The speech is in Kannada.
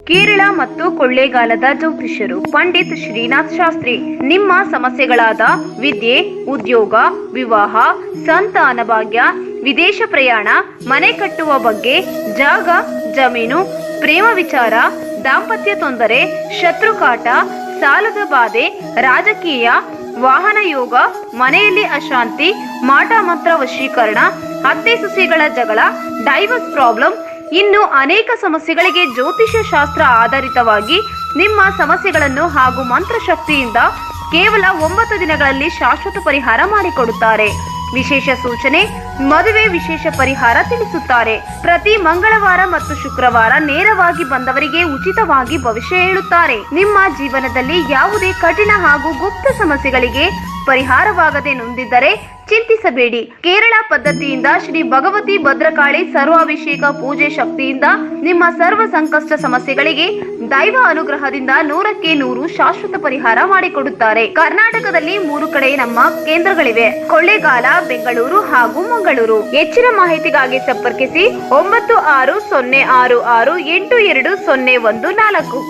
ಕೇರಳ ಮತ್ತು ಕೊಳ್ಳೇಗಾಲದ ಜ್ಯೋತಿಷ್ಯರು ಪಂಡಿತ್ ಶ್ರೀನಾಥ್ ಶಾಸ್ತ್ರಿ. ನಿಮ್ಮ ಸಮಸ್ಯೆಗಳಾದ ವಿದ್ಯೆ, ಉದ್ಯೋಗ, ವಿವಾಹ, ಸಂತಾನ ಭಾಗ್ಯ, ವಿದೇಶ ಪ್ರಯಾಣ, ಮನೆ ಕಟ್ಟುವ ಬಗ್ಗೆ, ಜಾಗ, ಜಮೀನು, ಪ್ರೇಮ ವಿಚಾರ, ದಾಂಪತ್ಯ ತೊಂದರೆ, ಶತ್ರುಕಾಟ, ಸಾಲದ ಬಾಧೆ, ರಾಜಕೀಯ, ವಾಹನ ಯೋಗ, ಮನೆಯಲ್ಲಿ ಅಶಾಂತಿ, ಮಾಟ ಮಂತ್ರ ವಶೀಕರಣ, ಅತ್ತೆ ಸೊಸೆಗಳ ಜಗಳ, ಡೈವರ್ಸ್ ಪ್ರಾಬ್ಲಮ್, ಇನ್ನು ಅನೇಕ ಸಮಸ್ಯೆಗಳಿಗೆ ಜ್ಯೋತಿಷ್ಯ ಶಾಸ್ತ್ರ ಆಧಾರಿತವಾಗಿ ನಿಮ್ಮ ಸಮಸ್ಯೆಗಳನ್ನು ಹಾಗೂ ಮಂತ್ರಶಕ್ತಿಯಿಂದ ಕೇವಲ 9 ದಿನಗಳಲ್ಲಿ ಶಾಶ್ವತ ಪರಿಹಾರ ಮಾಡಿಕೊಡುತ್ತಾರೆ. ವಿಶೇಷ ಸೂಚನೆ: ಮದುವೆ ವಿಶೇಷ ಪರಿಹಾರ ತಿಳಿಸುತ್ತಾರೆ. ಪ್ರತಿ ಮಂಗಳವಾರ ಮತ್ತು ಶುಕ್ರವಾರ ನೇರವಾಗಿ ಬಂದವರಿಗೆ ಉಚಿತವಾಗಿ ಭವಿಷ್ಯ ಹೇಳುತ್ತಾರೆ. ನಿಮ್ಮ ಜೀವನದಲ್ಲಿ ಯಾವುದೇ ಕಠಿಣ ಹಾಗೂ ಗುಪ್ತ ಸಮಸ್ಯೆಗಳಿಗೆ ಪರಿಹಾರವಾಗದೆ ನೊಂದಿದ್ದರೆ ಚಿಂತಿಸಬೇಡಿ. ಕೇರಳ ಪದ್ಧತಿಯಿಂದ ಶ್ರೀ ಭಗವತಿ ಭದ್ರಕಾಳಿ ಸರ್ವಾಭಿಷೇಕ ಪೂಜೆ ಶಕ್ತಿಯಿಂದ ನಿಮ್ಮ ಸರ್ವ ಸಂಕಷ್ಟ ಸಮಸ್ಯೆಗಳಿಗೆ ದೈವ ಅನುಗ್ರಹದಿಂದ 100ಕ್ಕೆ 100 ಶಾಶ್ವತ ಪರಿಹಾರ ಮಾಡಿಕೊಡುತ್ತಾರೆ. ಕರ್ನಾಟಕದಲ್ಲಿ 3 ಕಡೆ ನಮ್ಮ ಕೇಂದ್ರಗಳಿವೆ: ಕೊಳ್ಳೇಗಾಲ, ಬೆಂಗಳೂರು ಹಾಗೂ ಮಂಗಳೂರು. ಹೆಚ್ಚಿನ ಮಾಹಿತಿಗಾಗಿ ಸಂಪರ್ಕಿಸಿ 9606682014.